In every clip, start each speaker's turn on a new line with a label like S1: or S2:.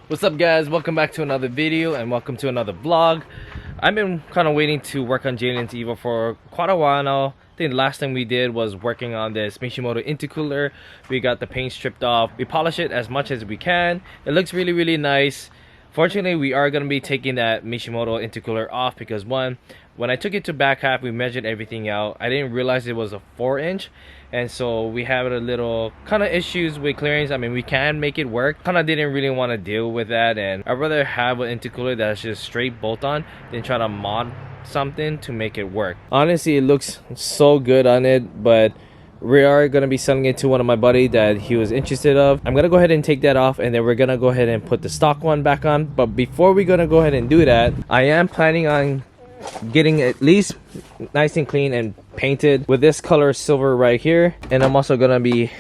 S1: What's up guys, welcome back to another video and welcome to another vlog. I've been kind of waiting to work on Jaden's Evo for quite a while now. I think the last thing we did was working on this Mishimoto intercooler. We got the paint stripped off, we polish it as much as we can. It looks really nice. Fortunately, we are going to be taking that Mishimoto intercooler off because one, when I took it to back half, we measured everything out. I didn't realize it was a 4-inch, and so we have a little kind of issues with clearance. I mean, we can make it work. Kind of didn't really want to deal with that, and I'd rather have an intercooler that's just straight bolt on than try to mod something to make it work. Honestly, it looks so good on it, but we are going to be selling it to one of my buddy that he was interested of. I'm going to go ahead and take that off, and then we're going to go ahead and put the stock one back on. But before we're going to go ahead and do that, I am planning on getting at least nice and clean and painted with this color silver right here. And I'm also going to be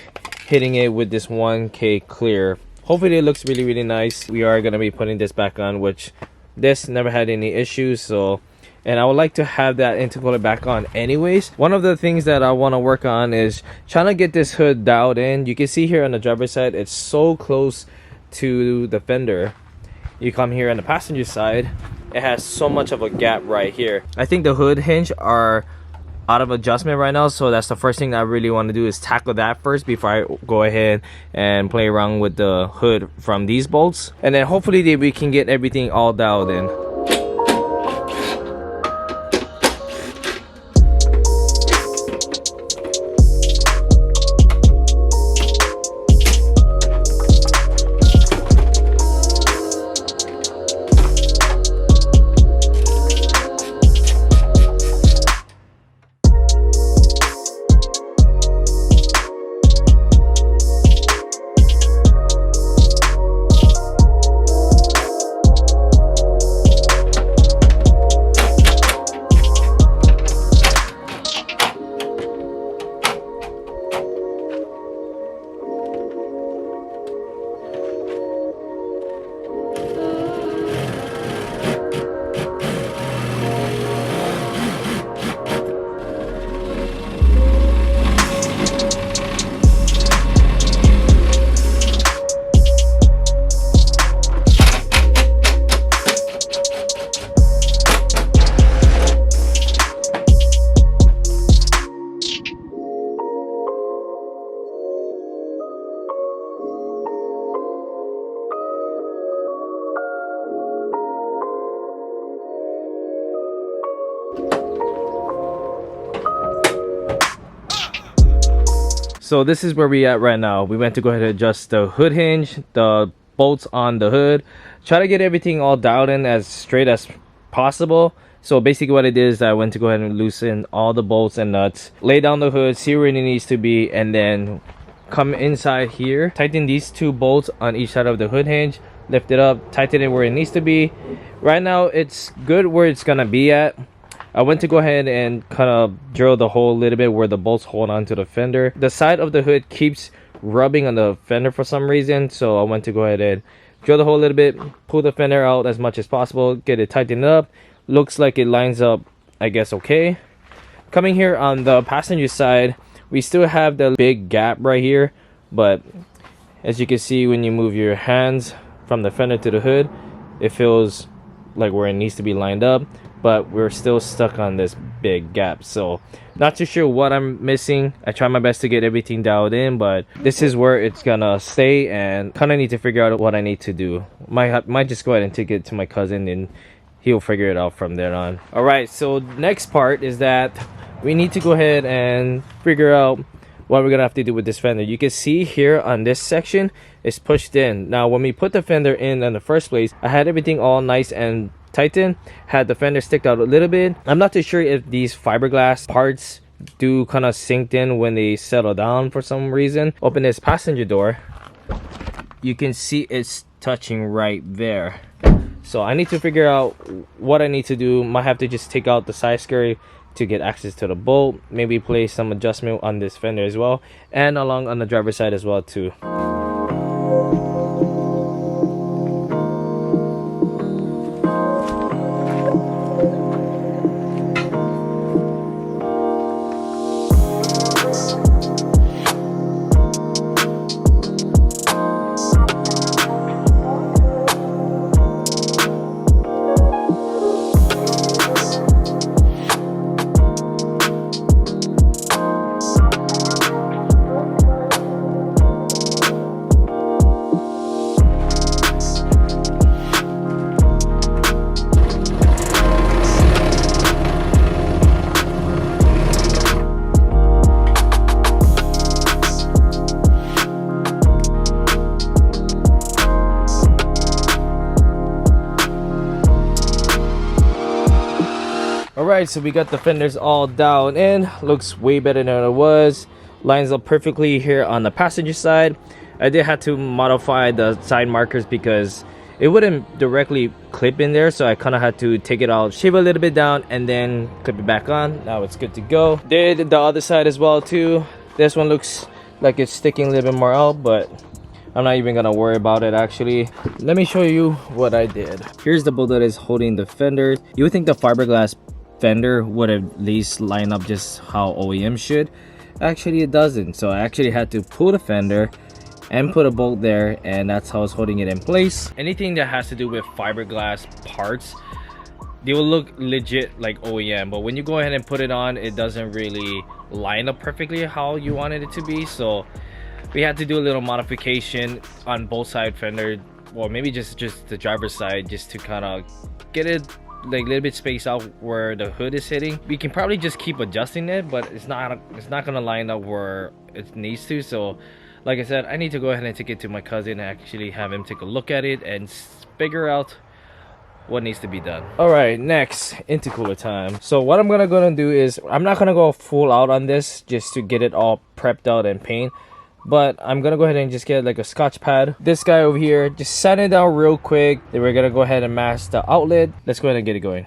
S1: hitting it with this 1K clear. Hopefully it looks really nice. We are going to be putting this back on, which this never had any issues. So, and I would like to have that intercooler back on anyways. One of the things that I want to work on is trying to get this hood dialed in. You can see here on the driver's side, it's so close to the fender. You come here on the passenger side, it has so much of a gap right here. I think the hood hinge are out of adjustment right now, so that's the first thing I really want to do is tackle that first before I go ahead and play around with the hood from these bolts. And then hopefully we can get everything all dialed in. So this is where we at right now. We went to go ahead and adjust the hood hinge, the bolts on the hood, try to get everything all dialed in as straight as possible. So basically what it is, I went to go ahead and loosen all the bolts and nuts, lay down the hood, see where it needs to be, and then come inside here, tighten these 2 bolts on each side of the hood hinge, lift it up, tighten it where it needs to be. Right now it's good where it's gonna be at. I went to go ahead and kind of drill the hole a little bit where the bolts hold on to the fender. The side of the hood keeps rubbing on the fender for some reason, so I went to go ahead and drill the hole a little bit, pull the fender out as much as possible, get it tightened up. Looks like it lines up, I guess, okay. Coming here on the passenger side, we still have the big gap right here, but as you can see when you move your hands from the fender to the hood, it feels like where it needs to be lined up, but we're still stuck on this big gap. So not too sure what I'm missing. I try my best to get everything dialed in, but this is where it's gonna stay, and kind of need to figure out what I need to do. Might just go ahead and take it to my cousin and he'll figure it out from there on. All right, so next part is that we need to go ahead and figure out what we're gonna have to do with this fender. You can see here on this section it's pushed in. Now when we put the fender in the first place, I had everything all nice and tightened, had the fender stick out a little bit. I'm not too sure if these fiberglass parts do kind of sink in when they settle down for some reason. Open this passenger door, you can see it's touching right there. So I need to figure out what I need to do. Might have to just take out the side skirt to get access to the bolt, maybe place some adjustment on this fender as well, and along on the driver's side as well too. Alright, so we got the fenders all down in. Looks way better than it was. Lines up perfectly here on the passenger side. I did have to modify the side markers because it wouldn't directly clip in there, so I kind of had to take it out, shave a little bit down, and then clip it back on. Now it's good to go. Did the other side as well too. This one looks like it's sticking a little bit more out, but I'm not even gonna worry about it actually. Let me show you what I did. Here's the bolt that is holding the fenders. You would think the fiberglass fender would at least line up just how OEM should. Actually it doesn't, so I actually had to pull the fender and put a bolt there, and that's how I was holding it in place. Anything that has to do with fiberglass parts, they will look legit like OEM, but when you go ahead and put it on, it doesn't really line up perfectly how you wanted it to be. So we had to do a little modification on both side fender, or maybe just the driver's side, just to kind of get it like a little bit spaced out where the hood is hitting. We can probably just keep adjusting it, but it's not gonna line up where it needs to. So like I said, I need to go ahead and take it to my cousin and actually have him take a look at it and figure out what needs to be done. All right, next, intercooler time. So what I'm gonna do is, I'm not gonna go full out on this just to get it all prepped out and paint, but I'm gonna go ahead and just get like a scotch pad. This guy over here, just sand it down real quick. Then we're gonna go ahead and mask the outlet. Let's go ahead and get it going.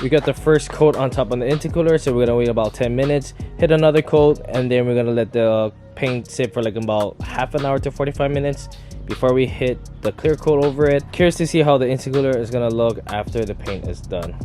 S1: We got the first coat on top on the intercooler, so we're gonna wait about 10 minutes, hit another coat, and then we're gonna let the paint sit for like about half an hour to 45 minutes before we hit the clear coat over it. Curious to see how the intercooler is gonna look after the paint is done.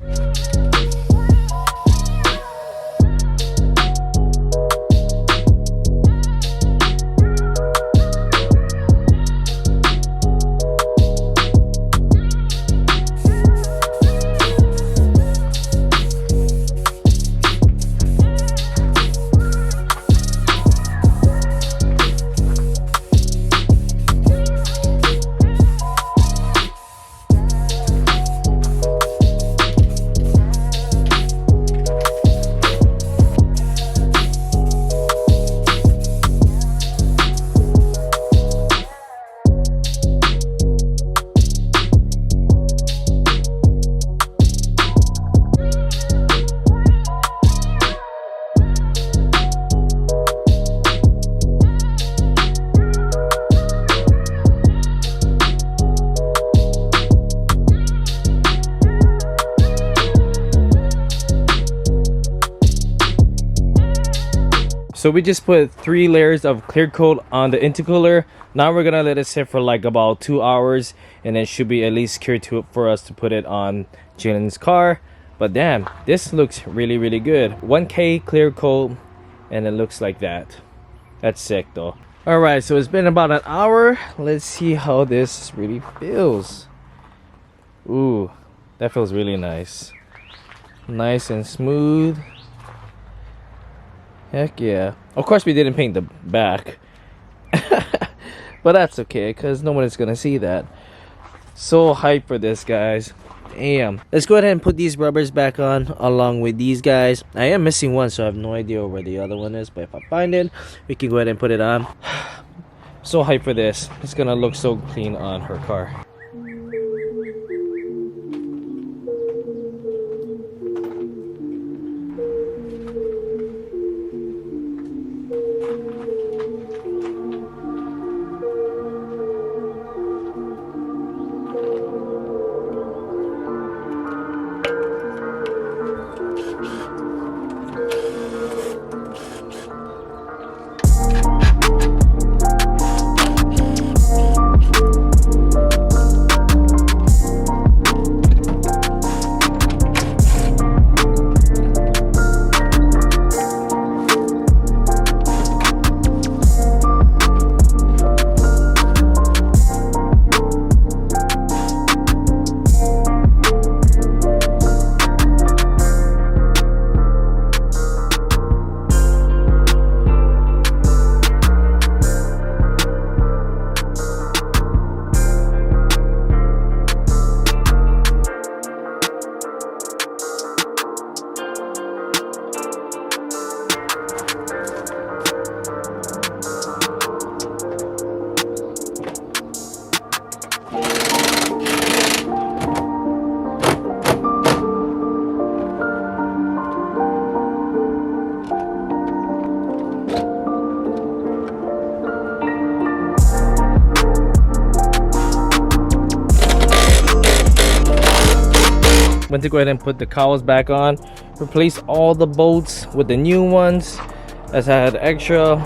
S1: So we just put 3 layers of clear coat on the intercooler. Now we're gonna let it sit for like about 2 hours, and it should be at least cured to it for us to put it on Jalen's car. But damn, this looks really good. 1K clear coat, and it looks like that. That's sick though. All right, so it's been about an hour. Let's see how this really feels. Ooh, that feels really nice. Nice and smooth. Heck yeah. Of course we didn't paint the back. But that's okay, because no one is going to see that. So hyped for this, guys. Damn. Let's go ahead and put these rubbers back on along with these guys. I am missing one, so I have no idea where the other one is. But if I find it, we can go ahead and put it on. So hyped for this. It's going to look so clean on her car. went to go ahead and put the cowls back on, replace all the bolts with the new ones as I had extra.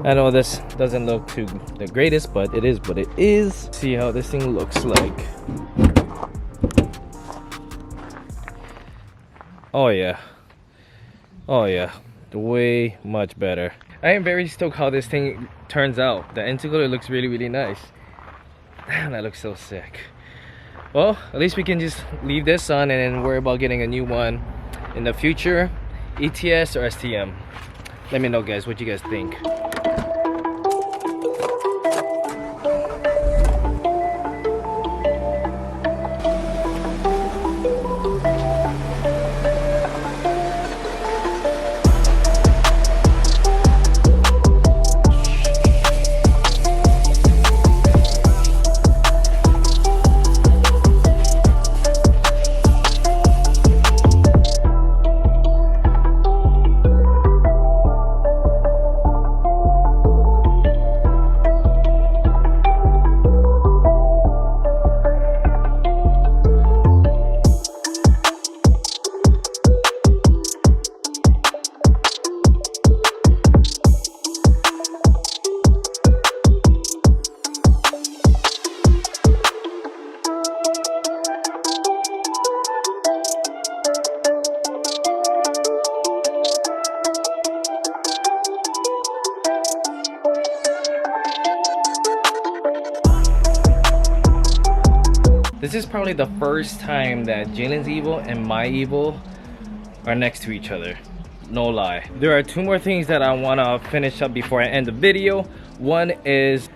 S1: I know this doesn't look too the greatest, but it is what it is. See how this thing looks like. Oh yeah, oh yeah, way much better. I am very stoked how this thing turns out. The intercooler looks really nice. Damn, that looks so sick. Well, at least we can just leave this on and then worry about getting a new one in the future. ETS or STM. Let me know, guys, what you guys think. This is probably the first time that Jalen's Evo and my Evo are next to each other. No lie. There are two more things that I want to finish up before I end the video. One is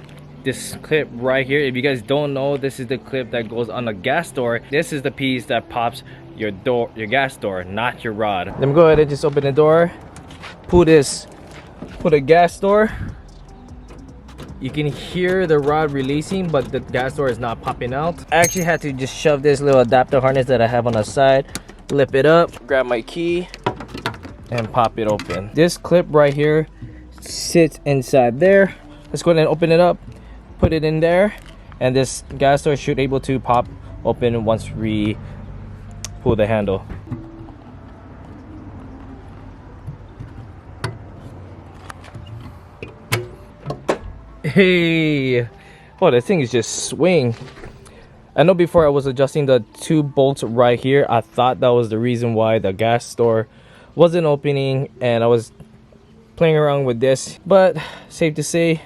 S1: this clip right here. If you guys don't know, this is the clip that goes on the gas door. This is the piece that pops your door, your gas door, not your rod. Let me go ahead and just open the door. Pull the gas door. You can hear the rod releasing, but the gas door is not popping out. I actually had to just shove this little adapter harness that I have on the side, lift it up, grab my key, and pop it open. This clip right here sits inside there. Let's go ahead and open it up, put it in there, and this gas door should able to pop open once we pull the handle. Hey, oh, this thing is just swing. I know before I was adjusting the two bolts right here, I thought that was the reason why the gas door wasn't opening, and I was playing around with this, but safe to say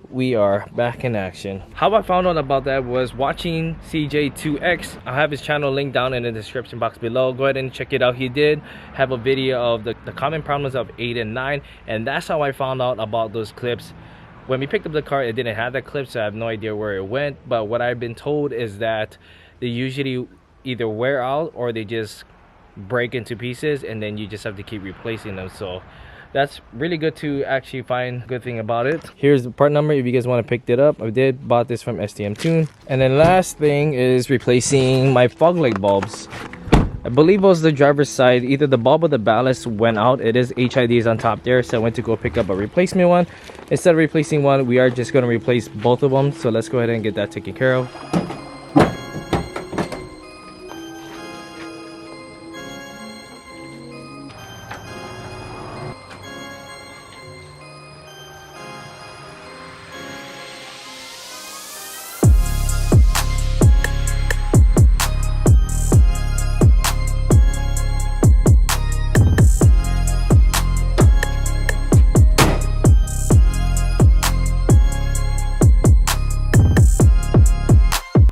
S1: we are back in action. How I found out about that was watching CJ2X. I'll have his channel linked down in the description box below. Go ahead and check it out. He did have a video of the common problems of 8 and 9, and that's how I found out about those clips. When we picked up the car, it didn't have that clip, so I have no idea where it went. But what I've been told is that they usually either wear out or they just break into pieces, and then you just have to keep replacing them. So that's really good to actually find a good thing about it. Here's the part number if you guys want to pick it up. I did bought this from STM Tune. And then last thing is replacing my fog light bulbs. I believe it was the driver's side, either the bulb or the ballast went out. It is HIDs on top there, so I went to go pick up a replacement one. Instead of replacing one, we are just going to replace both of them. So let's go ahead and get that taken care of.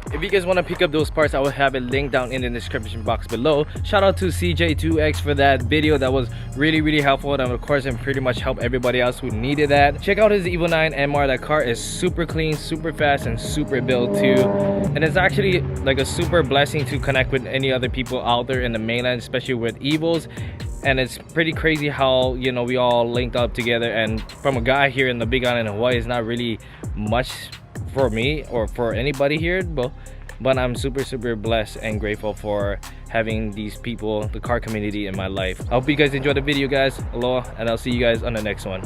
S1: If you guys want to pick up those parts, I will have it linked down in the description box below. Shout out to CJ2X for that video. That was really helpful, and of course it pretty much helped everybody else who needed that. Check out his Evo 9 MR. That car is super clean, super fast, and super built too, and it's actually like a super blessing to connect with any other people out there in the mainland, especially with Evos. And it's pretty crazy how, you know, we all linked up together, and from a guy here in the Big Island in Hawaii, it's not really much for me or for anybody here, but I'm super blessed and grateful for having these people, the car community in my life. I hope you guys enjoyed the video, guys. Aloha, and I'll see you guys on the next one.